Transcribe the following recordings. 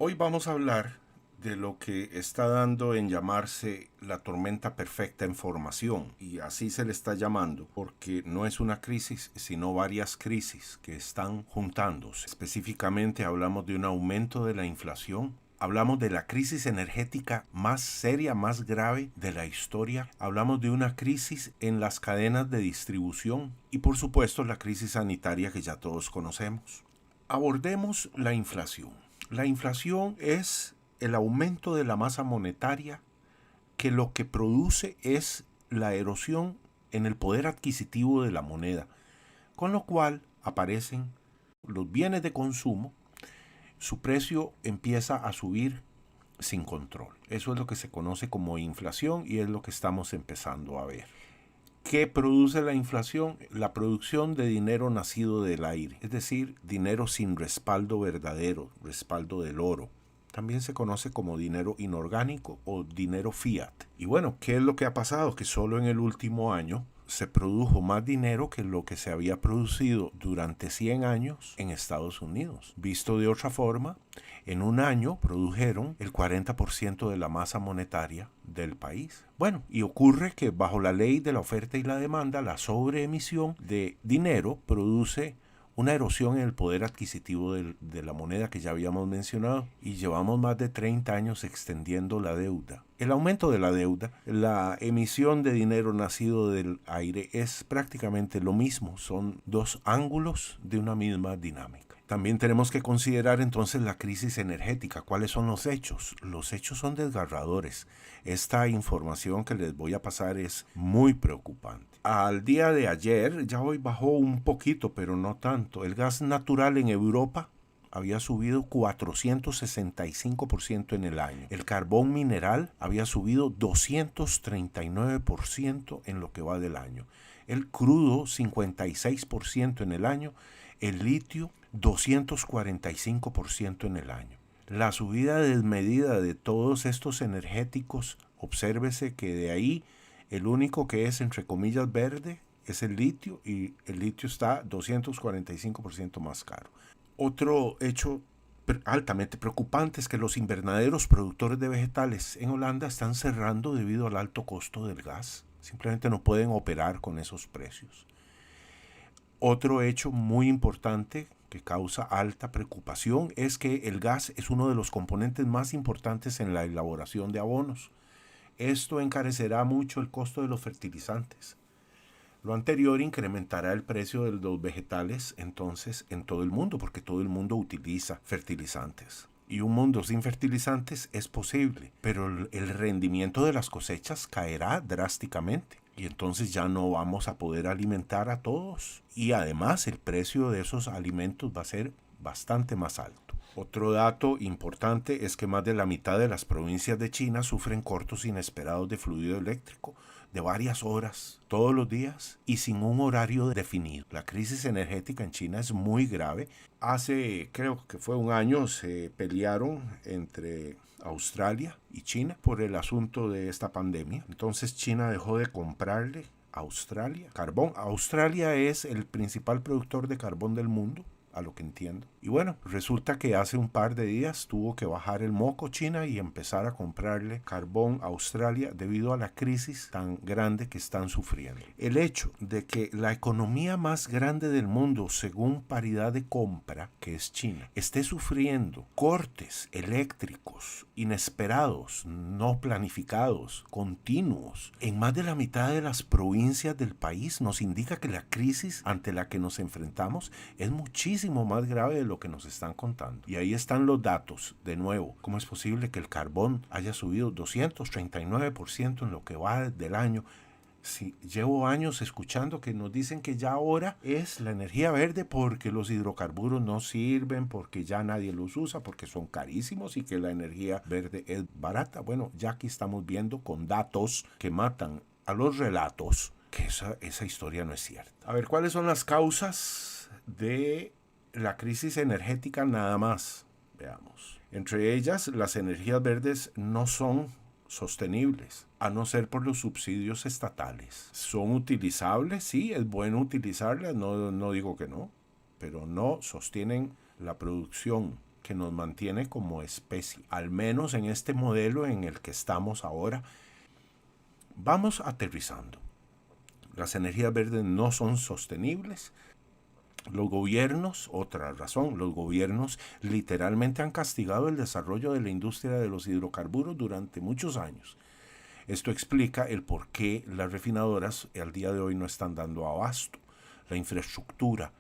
Hoy vamos a hablar de lo que está dando en llamarse la tormenta perfecta en formación, y así se le está llamando porque no es una crisis sino varias crisis que están juntándose. Específicamente hablamos de un aumento de la inflación. Hablamos de la crisis energética más seria, más grave de la historia. Hablamos de una crisis en las cadenas de distribución y por supuesto la crisis sanitaria que ya todos conocemos. Abordemos la inflación. La inflación es el aumento de la masa monetaria que lo que produce es la erosión en el poder adquisitivo de la moneda, con lo cual aparecen los bienes de consumo, su precio empieza a subir sin control. Eso es lo que se conoce como inflación y es lo que estamos empezando a ver. ¿Qué produce la inflación? La producción de dinero nacido del aire, es decir, dinero sin respaldo verdadero, respaldo del oro. También se conoce como dinero inorgánico o dinero fiat. Y bueno, ¿qué es lo que ha pasado? Que solo en el último año se produjo más dinero que lo que se había producido durante 100 años en Estados Unidos. Visto de otra forma, en un año produjeron el 40% de la masa monetaria del país. Bueno, y ocurre que bajo la ley de la oferta y la demanda, la sobreemisión de dinero produce una erosión en el poder adquisitivo de la moneda que ya habíamos mencionado, y llevamos más de 30 años extendiendo la deuda. El aumento de la deuda, la emisión de dinero nacido del aire es prácticamente lo mismo, son dos ángulos de una misma dinámica. También tenemos que considerar entonces la crisis energética. ¿Cuáles son los hechos? Los hechos son desgarradores. Esta información que les voy a pasar es muy preocupante. Al día de ayer, ya hoy bajó un poquito, pero no tanto. El gas natural en Europa había subido 465% en el año. El carbón mineral había subido 239% en lo que va del año. El crudo 56% en el año. El litio 245% en el año. La subida desmedida de todos estos energéticos, obsérvese que de ahí el único que es entre comillas verde es el litio, y el litio está 245% más caro. Otro hecho altamente preocupante es que los invernaderos productores de vegetales en Holanda están cerrando debido al alto costo del gas. Simplemente no pueden operar con esos precios. Otro hecho muy importante que causa alta preocupación es que el gas es uno de los componentes más importantes en la elaboración de abonos. Esto encarecerá mucho el costo de los fertilizantes. Lo anterior incrementará el precio de los vegetales entonces en todo el mundo, porque todo el mundo utiliza fertilizantes. Y un mundo sin fertilizantes es posible, pero el rendimiento de las cosechas caerá drásticamente. Y entonces ya no vamos a poder alimentar a todos. Y además el precio de esos alimentos va a ser bastante más alto. Otro dato importante es que más de la mitad de las provincias de China sufren cortos inesperados de fluido eléctrico de varias horas todos los días y sin un horario definido. La crisis energética en China es muy grave. Hace, creo que fue un año, se pelearon entre Australia y China por el asunto de esta pandemia. Entonces China dejó de comprarle a Australia carbón. Australia es el principal productor de carbón del mundo, a lo que entiendo. Y bueno, resulta que hace un par de días tuvo que bajar el moco China y empezar a comprarle carbón a Australia debido a la crisis tan grande que están sufriendo. El hecho de que la economía más grande del mundo, según paridad de compra, que es China, esté sufriendo cortes eléctricos inesperados, no planificados, continuos, en más de la mitad de las provincias del país, nos indica que la crisis ante la que nos enfrentamos es muchísimo más grave de lo que nos están contando. Y ahí están los datos. De nuevo, ¿cómo es posible que el carbón haya subido 239% en lo que va del año? Sí, llevo años escuchando que nos dicen que ya ahora es la energía verde porque los hidrocarburos no sirven, porque ya nadie los usa, porque son carísimos y que la energía verde es barata. Bueno, ya aquí estamos viendo con datos que matan a los relatos que esa historia no es cierta. A ver, ¿cuáles son las causas de la crisis energética nada más? Veamos. Entre ellas, las energías verdes no son sostenibles, a no ser por los subsidios estatales. ¿Son utilizables? Sí, es bueno utilizarlas, no digo que no, pero no sostienen la producción que nos mantiene como especie, al menos en este modelo en el que estamos ahora. Vamos aterrizando. Las energías verdes no son sostenibles. Los gobiernos, otra razón, los gobiernos literalmente han castigado el desarrollo de la industria de los hidrocarburos durante muchos años. Esto explica el por qué las refinadoras al día de hoy no están dando abasto. La infraestructura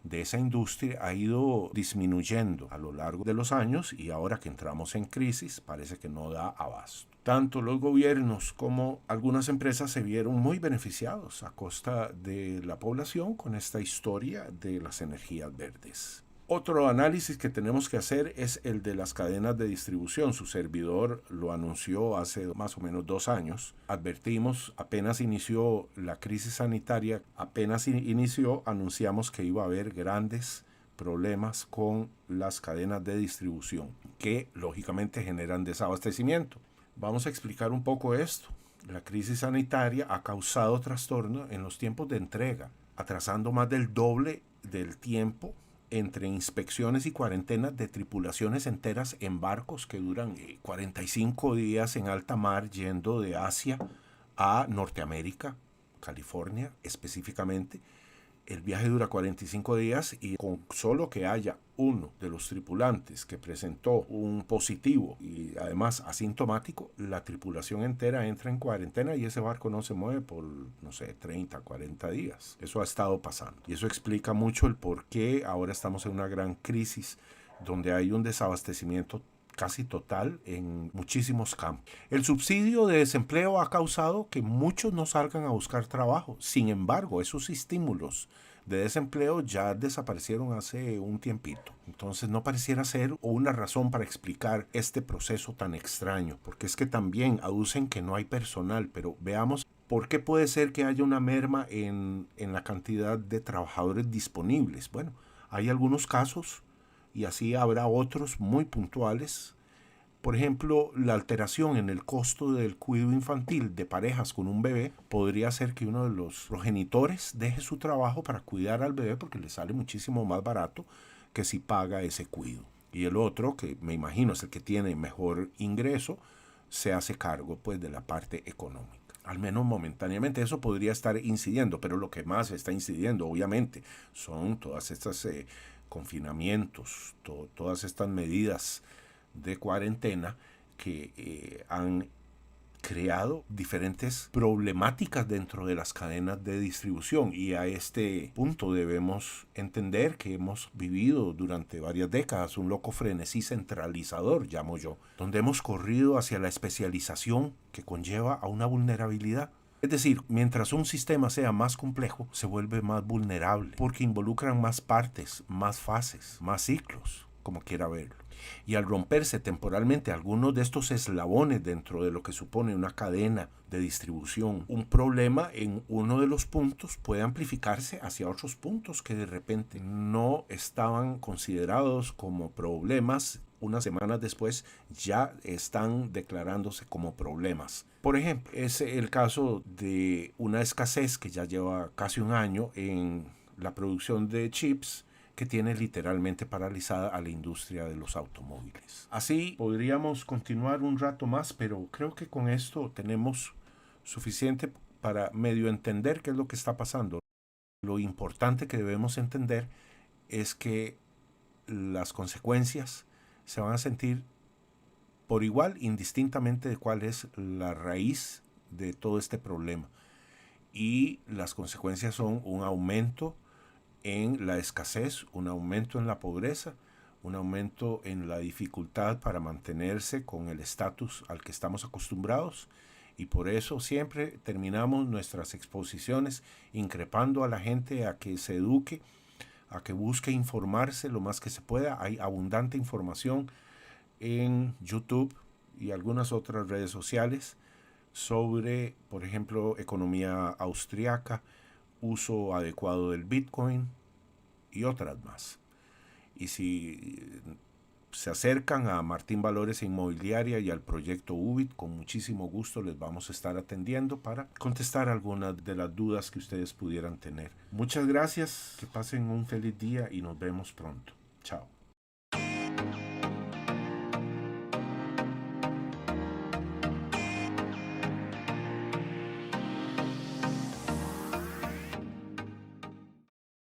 de esa industria ha ido disminuyendo a lo largo de los años y ahora que entramos en crisis parece que no da abasto. Tanto los gobiernos como algunas empresas se vieron muy beneficiados a costa de la población con esta historia de las energías verdes. Otro análisis que tenemos que hacer es el de las cadenas de distribución. Su servidor lo anunció hace más o menos 2 años. Advertimos, apenas inició la crisis sanitaria, anunciamos que iba a haber grandes problemas con las cadenas de distribución, que lógicamente generan desabastecimiento. Vamos a explicar un poco esto. La crisis sanitaria ha causado trastorno en los tiempos de entrega, atrasando más del doble del tiempo entre inspecciones y cuarentenas de tripulaciones enteras en barcos que duran 45 días en alta mar yendo de Asia a Norteamérica, California específicamente. El viaje dura 45 días y con solo que haya uno de los tripulantes que presentó un positivo y además asintomático, la tripulación entera entra en cuarentena y ese barco no se mueve por, no sé, 30, 40 días. Eso ha estado pasando. Y eso explica mucho el por qué ahora estamos en una gran crisis donde hay un desabastecimiento casi total en muchísimos campos. El subsidio de desempleo ha causado que muchos no salgan a buscar trabajo. Sin embargo, esos estímulos de desempleo ya desaparecieron hace un tiempito. Entonces no pareciera ser una razón para explicar este proceso tan extraño, porque es que también aducen que no hay personal, pero veamos por qué puede ser que haya una merma en la cantidad de trabajadores disponibles. Bueno, hay algunos casos y así habrá otros muy puntuales. Por ejemplo, la alteración en el costo del cuidado infantil de parejas con un bebé podría hacer que uno de los progenitores deje su trabajo para cuidar al bebé porque le sale muchísimo más barato que si paga ese cuidado. Y el otro, que me imagino es el que tiene mejor ingreso, se hace cargo pues de la parte económica. Al menos momentáneamente eso podría estar incidiendo, pero lo que más está incidiendo obviamente son todas estas confinamientos, todas estas medidas de cuarentena que han creado diferentes problemáticas dentro de las cadenas de distribución, y a este punto debemos entender que hemos vivido durante varias décadas un loco frenesí centralizador, llamo yo, donde hemos corrido hacia la especialización que conlleva a una vulnerabilidad. Es decir, mientras un sistema sea más complejo, se vuelve más vulnerable, porque involucran más partes, más fases, más ciclos, como quiera verlo. Y al romperse temporalmente algunos de estos eslabones dentro de lo que supone una cadena de distribución, un problema en uno de los puntos puede amplificarse hacia otros puntos que de repente no estaban considerados como problemas. Unas semanas después ya están declarándose como problemas. Por ejemplo, es el caso de una escasez que ya lleva casi un año en la producción de chips, que tiene literalmente paralizada a la industria de los automóviles. Así podríamos continuar un rato más, pero creo que con esto tenemos suficiente para medio entender qué es lo que está pasando. Lo importante que debemos entender es que las consecuencias se van a sentir por igual, indistintamente de cuál es la raíz de todo este problema. Y las consecuencias son un aumento en la escasez, un aumento en la pobreza, un aumento en la dificultad para mantenerse con el estatus al que estamos acostumbrados, y por eso siempre terminamos nuestras exposiciones increpando a la gente a que se eduque, a que busque informarse lo más que se pueda. Hay abundante información en YouTube y algunas otras redes sociales sobre, por ejemplo, economía austriaca, uso adecuado del Bitcoin y otras más. Y si se acercan a Martín Valores Inmobiliaria y al proyecto UBIT, con muchísimo gusto les vamos a estar atendiendo para contestar algunas de las dudas que ustedes pudieran tener. Muchas gracias, que pasen un feliz día y nos vemos pronto. Chao.